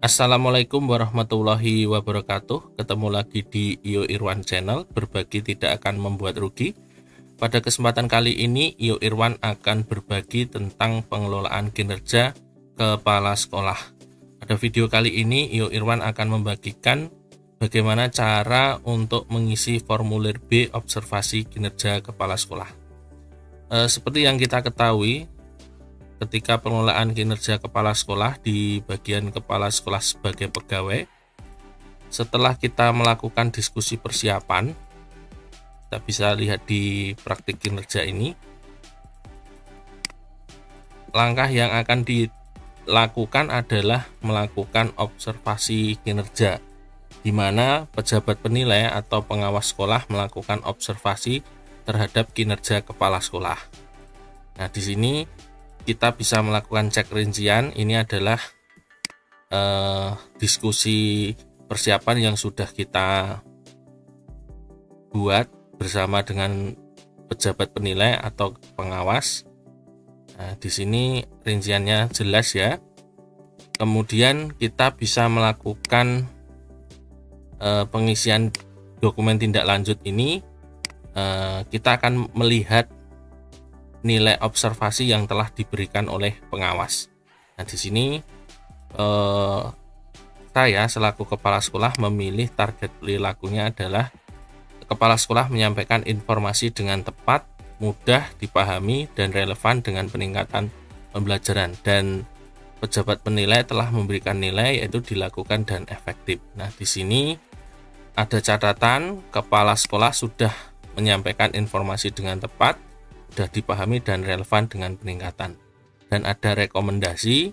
Assalamualaikum warahmatullahi wabarakatuh. Ketemu lagi di Iyo Irwan Channel, berbagi tidak akan membuat rugi. Pada kesempatan kali ini Iyo Irwan akan berbagi tentang pengelolaan kinerja kepala sekolah. Pada video kali ini Iyo Irwan akan membagikan bagaimana cara untuk mengisi formulir B observasi kinerja kepala sekolah. Seperti yang kita ketahui, ketika pengelolaan kinerja kepala sekolah di bagian kepala sekolah sebagai pegawai, setelah kita melakukan diskusi persiapan, kita bisa lihat di praktik kinerja ini, langkah yang akan dilakukan adalah melakukan observasi kinerja, di mana pejabat penilai atau pengawas sekolah melakukan observasi terhadap kinerja kepala sekolah. Nah, di sini kita bisa melakukan cek rincian. Ini adalah diskusi persiapan yang sudah kita buat bersama dengan pejabat penilai atau pengawas. Nah, di sini rinciannya jelas ya. Kemudian kita bisa melakukan pengisian dokumen tindak lanjut ini. Kita akan melihat nilai observasi yang telah diberikan oleh pengawas. Nah, di sini saya selaku kepala sekolah memilih target perilakunya adalah kepala sekolah menyampaikan informasi dengan tepat, mudah dipahami, dan relevan dengan peningkatan pembelajaran. Dan pejabat penilai telah memberikan nilai yaitu dilakukan dan efektif. Nah, di sini ada catatan kepala sekolah sudah menyampaikan informasi dengan tepat, sudah dipahami dan relevan dengan peningkatan. Dan ada rekomendasi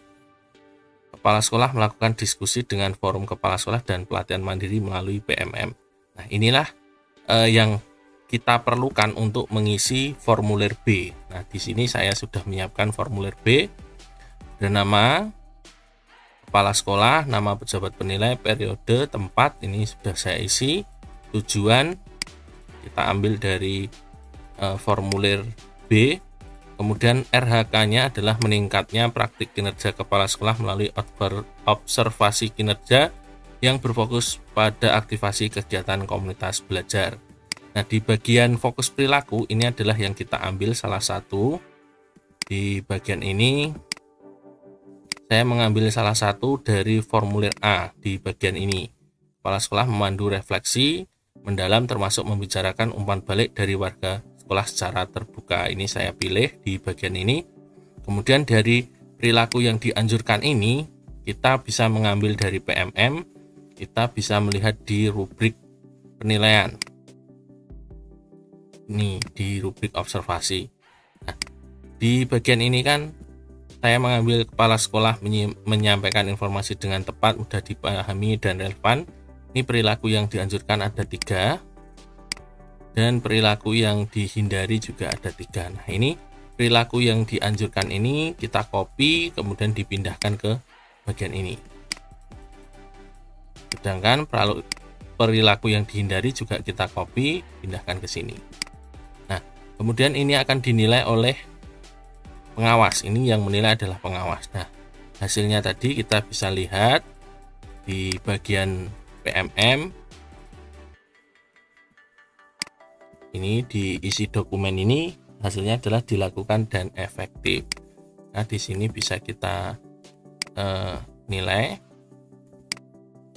kepala sekolah melakukan diskusi dengan forum kepala sekolah dan pelatihan mandiri melalui PMM. Nah, inilah yang kita perlukan untuk mengisi formulir B. Nah, di sini saya sudah menyiapkan formulir B. Ada nama kepala sekolah, nama pejabat penilai, periode, tempat, ini sudah saya isi. Tujuan kita ambil dari formulir B. Kemudian RHK-nya adalah meningkatnya praktik kinerja kepala sekolah melalui observasi kinerja yang berfokus pada aktivasi kegiatan komunitas belajar. Nah, di bagian fokus perilaku ini adalah yang kita ambil salah satu. Di bagian ini saya mengambil salah satu dari formulir A. Di bagian ini kepala sekolah memandu refleksi mendalam termasuk membicarakan umpan balik dari warga sekolah secara terbuka. Ini saya pilih di bagian ini. Kemudian dari perilaku yang dianjurkan ini kita bisa mengambil dari PMM, kita bisa melihat di rubrik penilaian. Ini di rubrik observasi. Nah, di bagian ini kan saya mengambil kepala sekolah menyampaikan informasi dengan tepat, mudah dipahami dan relevan. Ini perilaku yang dianjurkan ada 3, dan perilaku yang dihindari juga ada 3. Nah, ini perilaku yang dianjurkan ini kita copy kemudian dipindahkan ke bagian ini. Sedangkan perilaku yang dihindari juga kita copy, pindahkan ke sini. Nah, kemudian ini akan dinilai oleh pengawas. Ini yang menilai adalah pengawas. Nah, hasilnya tadi kita bisa lihat di bagian PMM. Ini diisi dokumen ini, hasilnya adalah dilakukan dan efektif. Nah, di sini bisa kita nilai.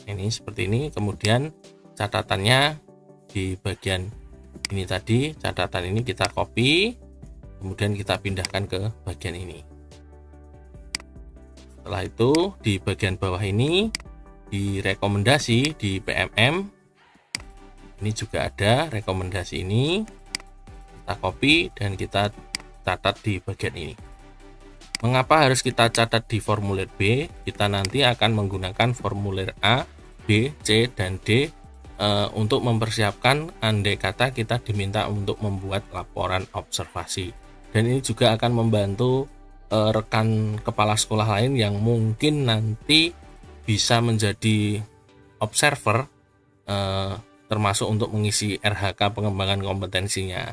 Ini seperti ini. Kemudian catatannya di bagian ini tadi, catatan ini kita copy, kemudian kita pindahkan ke bagian ini. Setelah itu di bagian bawah ini di rekomendasi di PMM ini juga ada rekomendasi ini, kita copy dan kita catat di bagian ini. Mengapa harus kita catat di formulir B? Kita nanti akan menggunakan formulir A, B, C, dan D untuk mempersiapkan andai kata kita diminta untuk membuat laporan observasi. Dan ini juga akan membantu rekan kepala sekolah lain yang mungkin nanti bisa menjadi observer, termasuk untuk mengisi RHK pengembangan kompetensinya.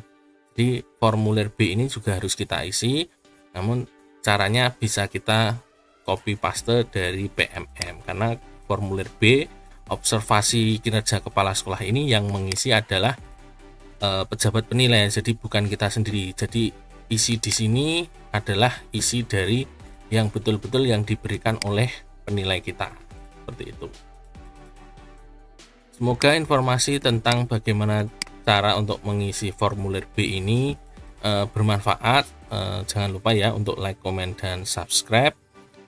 Di formulir B ini juga harus kita isi, namun caranya bisa kita copy paste dari PMM, karena formulir B, observasi kinerja kepala sekolah ini yang mengisi adalah pejabat penilai, jadi bukan kita sendiri. Jadi isi di sini adalah isi dari yang betul-betul yang diberikan oleh penilai kita, seperti itu. Semoga informasi tentang bagaimana cara untuk mengisi formulir B ini bermanfaat. Jangan lupa ya untuk like, comment, dan subscribe.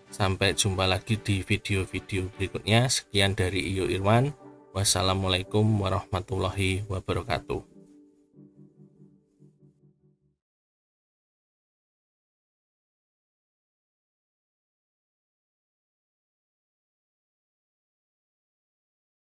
Sampai jumpa lagi di video-video berikutnya. Sekian dari Iyo Irwan. Wassalamualaikum warahmatullahi wabarakatuh.